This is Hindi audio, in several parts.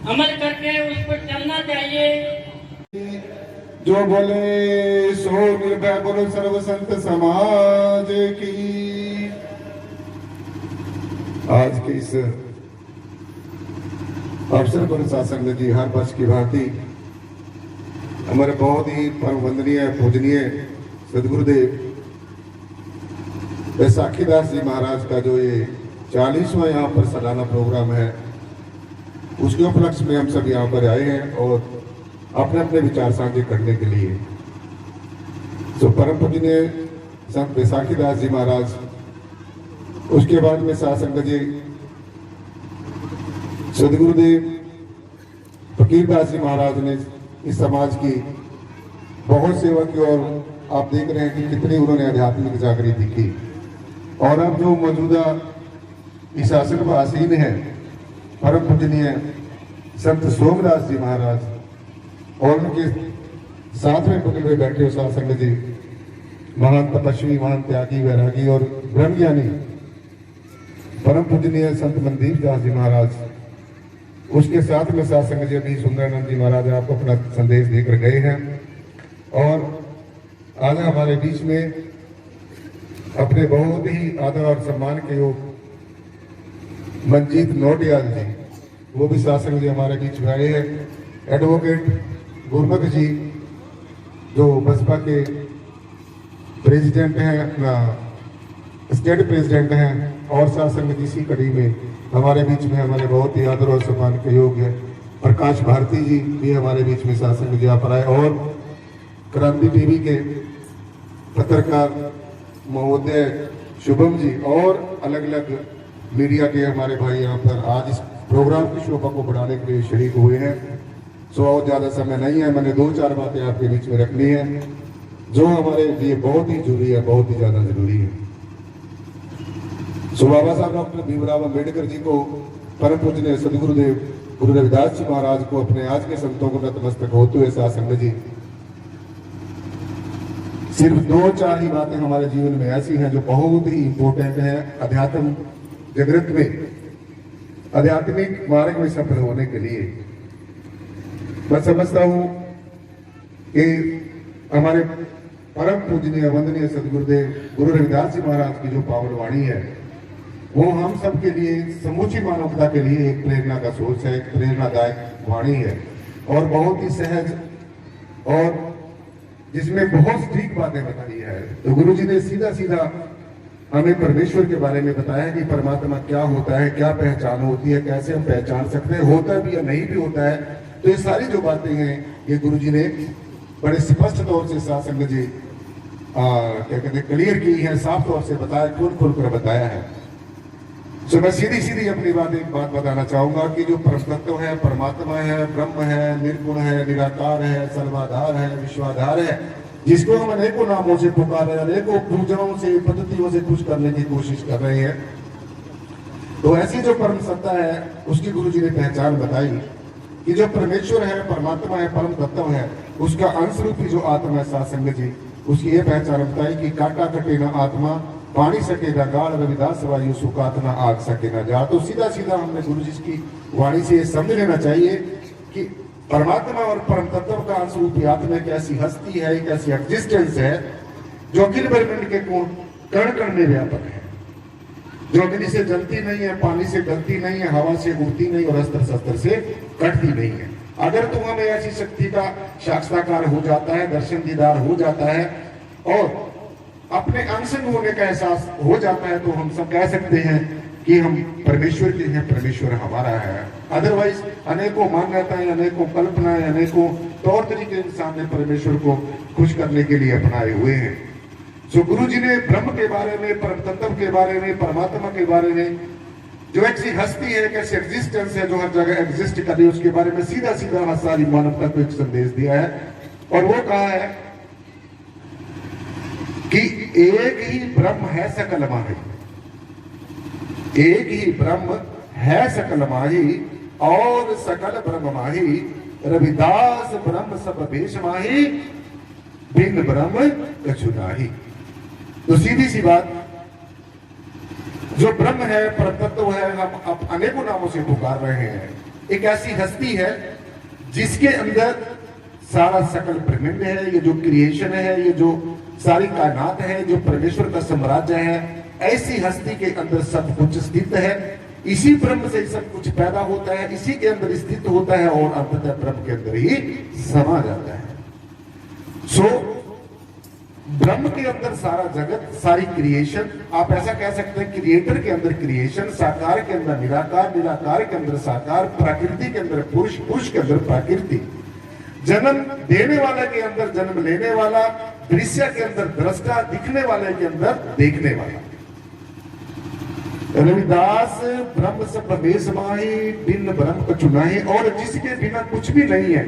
अमल करके उस पर चलना चाहिए। जो बोले सो निर्भय बोलो सर्व संत समाज की। आज के इस अवसर पर शासन जी हर वर्ष की भांति हमारे बहुत ही परम वंदनीय पूजनीय सदगुरुदेव बैसाखीदास जी महाराज का जो ये 40वां यहाँ पर सालाना प्रोग्राम है, उसके उपलक्ष्य में हम सब यहाँ पर आए हैं और अपने अपने विचार साझे करने के लिए। तो परम पूजनीय संत बैसाखीदास जी महाराज, उसके बाद में सासंग जी सदगुरुदेव फकीरदास जी महाराज ने इस समाज की बहुत सेवा की और आप देख रहे हैं कि कितनी उन्होंने आध्यात्मिक जागृति की। और अब जो मौजूदा इस आसन पर आसीन है परम पूजनीय संत सोमदास जी महाराज और उनके साथ में पकड़ में बैठे साथ संगत जी, महान तपस्वी, महान त्यागी, वैरागी और ब्रह्मज्ञानी परम पूजनीय संत मनदीप दास जी महाराज, उसके साथ में साथ संगत जी अभी सुंदरानंद जी महाराज आपको अपना संदेश देकर गए हैं। और आज हमारे बीच में अपने बहुत ही आदर और सम्मान के योग मंजीत नोटियाल जी, वो भी शासन जी हमारे बीच में आए हैं। एडवोकेट गुरबख्श जी जो बसपा के प्रेसिडेंट हैं, अपना स्टेट प्रेसिडेंट हैं, और शासन जी इसी कड़ी में हमारे बीच में हमारे बहुत ही आदर और सम्मान के योग्य प्रकाश भारती जी भी हमारे बीच में शासन जी पर आए, और क्रांति टीवी के पत्रकार महोदय शुभम जी और अलग अलग मीडिया के हमारे भाई यहाँ पर आज इस प्रोग्राम की शोभा को बढ़ाने के लिए शरीक हुए हैं। सो और ज्यादा समय नहीं है, मैंने 2-4 बातें आपके बीच में रखनी है जो हमारे लिए बहुत ही जरूरी है, बहुत ही ज्यादा जरूरी है। सो बाबा साहब डॉक्टर भीमराव अम्बेडकर जी को, परम पूजनीय सदगुरुदेव गुरु रविदास जी महाराज को, अपने आज के संतों को नतमस्तक होते हुए सासंग जी, सिर्फ 2-4 ही बातें हमारे जीवन में ऐसी हैं जो बहुत ही इंपॉर्टेंट है अध्यात्म जगत में, आध्यात्मिक मार्ग में सफल होने के लिए। मैं समझता हूं कि हमारे परम पूजनीय वंदनीय सदगुरुदेव गुरु रविदास जी महाराज की जो पावन वाणी है, वो हम सब के लिए, समूची मानवता के लिए एक प्रेरणा का सोच है, एक प्रेरणादायक वाणी है और बहुत ही सहज और जिसमें बहुत ठीक बातें बताई है। तो गुरु जी ने सीधा सीधा हमें परमेश्वर के बारे में बताया कि परमात्मा क्या होता है, क्या पहचान होती है, कैसे हम पहचान सकते हैं, होता भी या नहीं भी होता है। तो ये सारी जो बातें हैं ये गुरु जी ने बड़े स्पष्ट तौर से साथ संगत जी क्या कहते हैं क्लियर की है, साफ तौर से बताया, खुल कर बताया है। तो मैं सीधी सीधी अपनी बात बताना चाहूंगा कि जो परम तत्व है, परमात्मा है, ब्रह्म है, निर्गुण है, निराकार है, सर्वाधार है, विश्वाधार है, जिसको हम अनेकों नामों से पुकार रहे हैं, अनेकों पूजनों से, पद्धतियों से खुश करने की कोशिश कर रहे हैं। तो ऐसी जो परम सत्ता है उसकी गुरु जी ने पहचान बताई कि जो परमेश्वर है, परमात्मा है, परम तत्व है, उसका अंश रूपी जो आत्मा है सासंग जी, उसकी ये पहचान बताई कि काटा कटे ना आत्मा, पानी सके ना गाढ़, रविदास वायु सुखात ना आग सके ना जा। तो सीधा सीधा हमने गुरु जी की वाणी से ये समझ लेना चाहिए कि परमात्मा और परम तत्व का अंश रूपी आत्मा एक ऐसी हस्ती है, एक ऐसी एग्जिस्टेंस है जो अखिल ब्रह्मांड के कण कण में व्यापक है, जो अग्नि से जलती नहीं है, पानी से गलती नहीं है, हवा से उड़ती नहीं और अस्त्र शस्त्र से कटती नहीं है। अगर तुम हमें ऐसी शक्ति का साक्षात्कार हो जाता है, दर्शन दीदार हो जाता है और अपने अंश होने का एहसास हो जाता है, तो हम सब कह सकते हैं कि हम परमेश्वर के हैं, परमेश्वर हमारा है। अदरवाइज अनेकों मान्यताएं, अनेकों कल्पनाएं, अनेकों तौर तरीके इंसान ने परमेश्वर को खुश करने के लिए अपनाए हुए हैं। सो गुरु जी ने ब्रह्म के बारे में, परम तत्व के बारे में, परमात्मा के बारे में जो ऐसी हस्ती है, एक ऐसी एग्जिस्टेंस है जो हर जगह एग्जिस्ट कर रही है, उसके बारे में सीधा सीधा सारी मानवता को एक संदेश दिया है। और वो कहा है कि एक ही ब्रह्म है सकल माही, एक ही ब्रह्म है सकल माही, और सकल ब्रह्म माही, रविदास ब्रह्म सब भेष माही, बिन ब्रह्म कछु नाही। तो सीधी सी बात, जो ब्रह्म है, परतत्व है, हम अब अनेकों नामों से पुकार रहे हैं। एक ऐसी हस्ती है जिसके अंदर सारा सकल ब्रह्मांड है, ये जो क्रिएशन है, ये जो सारी कायनात है, जो परमेश्वर का साम्राज्य है, ऐसी हस्ती के अंदर सब कुछ स्थित है। इसी ब्रह्म से सब कुछ पैदा होता है, इसी के अंदर स्थित होता है और अंततः ब्रह्म के अंदर ही समा जाता है। ब्रह्म के अंदर सारा जगत, सारी क्रिएशन, आप ऐसा कह सकते हैं क्रिएटर के अंदर क्रिएशन, साकार के अंदर निराकार, निराकार के अंदर साकार, प्रकृति के अंदर पुरुष, पुरुष के अंदर प्रकृति, जन्म देने वाले के अंदर जन्म लेने वाला, दृश्य के अंदर दृष्टा, दिखने वाले के अंदर देखने वाला। रविदास ब्रह्म सब भेष माही, बिन ब्रह्म कछु नाही। और जिसके बिना कुछ भी नहीं है,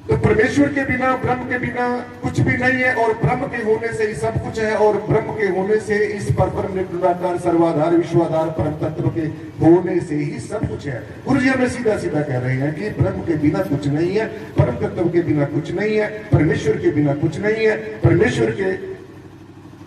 तो परमेश्वर के बिना, ब्रह्म के बिना कुछ भी नहीं है, और ब्रह्म के होने से ही सब कुछ है, और ब्रह्म के होने से इस परम निर्गुणाकार सर्वाधार विश्वाधार परम तत्व के होने से ही सब कुछ है। गुरु जी हमें सीधा सीधा कह रहे हैं कि ब्रह्म के बिना कुछ नहीं है, परम तत्व के बिना कुछ नहीं है, परमेश्वर के बिना कुछ नहीं है। परमेश्वर के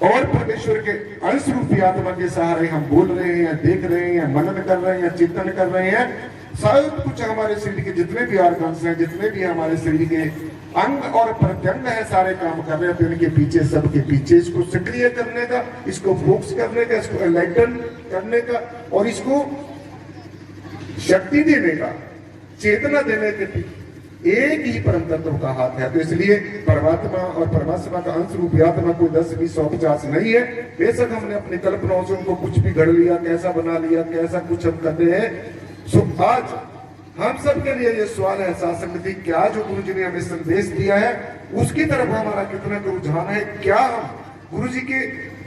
और परमेश्वर के अंश रूपी आत्मा के सहारे हम बोल रहे हैं, देख रहे हैं, मनन कर रहे हैं, चिंतन कर रहे हैं। सब कुछ हमारे शरीर के जितने भी ऑर्गन्स हैं, जितने भी हमारे शरीर के अंग और प्रत्यंग है, सारे काम कर रहे हैं। तो इनके पीछे, सबके पीछे इसको सक्रिय करने का, इसको फोकस करने का, इसको एनलाइटन करने का, और इसको शक्ति देने का, चेतना देने के पीछे एक ही परम तत्व का हाथ है। तो इसलिए परमात्मा और परमात्मा का अंश रूपी आत्मा कोई 10, 20, 100, 50 नहीं है। बेशक हमने अपनी कल्पनाओं से उनको कुछ भी गढ़ लिया, कैसा बना लिया, कैसा कुछ हम करते हैं। सो आज हम सब के लिए ये सवाल है साथ संगति, क्या जो गुरु जी ने हमें संदेश दिया है उसकी तरफ हमारा कितना रुझान है? क्या हम गुरु जी के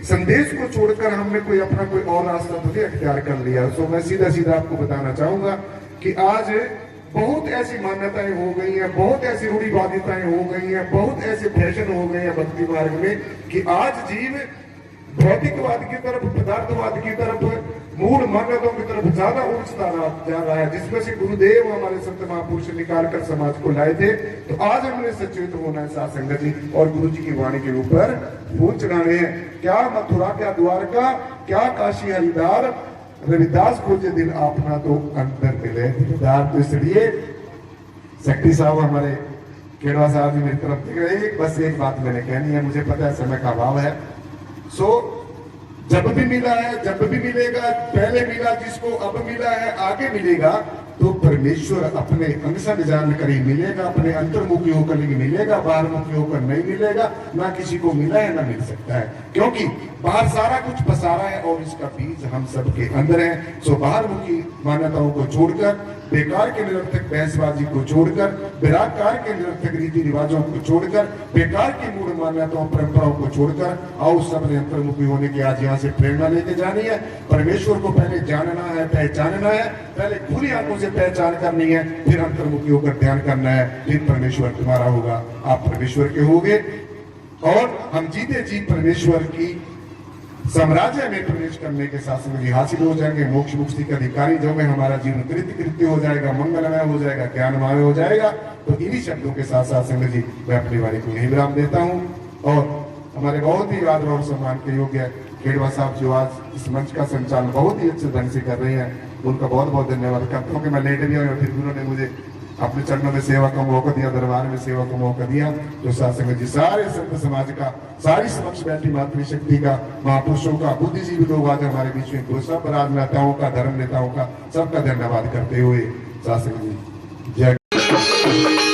संदेश को छोड़कर हमने कोई अपना कोई और रास्ता तो नहीं अख्तियार कर लिया? सो मैं सीधा सीधा आपको बताना चाहूंगा कि आज बहुत ऐसी मान्यताएं हो गई हैं, बहुत ऐसी रूढ़िवादिताएं हो गई हैं, बहुत ऐसे फैशन हो गए हैं भक्ति मार्ग में कि आज जीव भौतिकवाद की तरफ, पदार्थवाद की तरफ, मूल मान्यताओं की तरफ ज्यादा उलझता जा रहा है, जिसमें से गुरुदेव हमारे संत महापुरुष निकाल कर समाज को लाए थे। तो आज हमने सचेत होना है साथ संगत जी, और गुरु जी की वाणी के ऊपर फूल चढ़ाने हैं। क्या मथुरा, क्या द्वारका, क्या काशी हरिद्वार, रविदास को जो दिल अपना तो अंतर मिले दिलदार। तो इसलिए सेक्रेटरी साहब हमारे केड़वा साहब जी मेरी तरफ देख रहे, बस एक बात मैंने कहनी है, मुझे पता है समय का अभाव है। सो जब भी मिला है, जब भी मिलेगा, पहले मिला जिसको, अब मिला है, आगे मिलेगा, तो परमेश्वर अपने अंश जान कर ही मिलेगा, अपने अंतर्मुखी होकर ही मिलेगा, बाहरमुखी होकर नहीं मिलेगा। ना किसी को मिला है, ना मिल सकता है, क्योंकि बाहर सारा कुछ पसारा है और इसका बीज हम सबके अंदर है। सो बाहरमुखी मान्यताओं को छोड़कर, बेकार के निरर्थक बहसबाजी को छोड़कर, विराकार के निरर्थक रीति रिवाजों को छोड़कर, बेकार की मूढ़ मान्यताओं, परंपराओं को छोड़कर आओ सबने अंतर्मुखी होने की आज यहाँ से प्रेरणा लेके जानी है। परमेश्वर को पहले जानना है, पहचानना है, पहले खुली आंखों से पहचान करनी है, फिर अंतर्मुखी होकर ध्यान करना है, फिर परमेश्वर तुम्हारा होगा, आप परमेश्वर के होगे, और हम जीते जी परमेश्वर की साम्राज्य में प्रवेश करने के साथ में हासिल हो जाएंगे, मोक्ष मुक्ति के अधिकारी जो में हमारा जीवन कृत्य हो जाएगा, मंगलमय हो जाएगा, ज्ञानमय हो जाएगा। तो इन्हीं शब्दों के साथ साथ संगत जी मैं अपनी वाणी को यही विराम देता हूँ। और हमारे बहुत ही आदर और सम्मान के योग्य केड़वा साहब जो आज इस मंच का संचालन बहुत ही अच्छे ढंग से कर रहे हैं, उनका बहुत बहुत धन्यवाद करता हूँ कि मैं लेट भी आया, फिर उन्होंने मुझे अपने चरणों में सेवा का मौका दिया, दरबार में सेवा का मौका दिया। तो साथ संगत जी सारे संत समाज का, सारी समक्ष बैठी मातृशक्ति का, महापुरुषों का, बुद्धिजीवी लोग आज हमारे बीच में, तो सब राजनेताओं का, धर्म नेताओं का, सबका धन्यवाद करते हुए साथ संगत जी जय।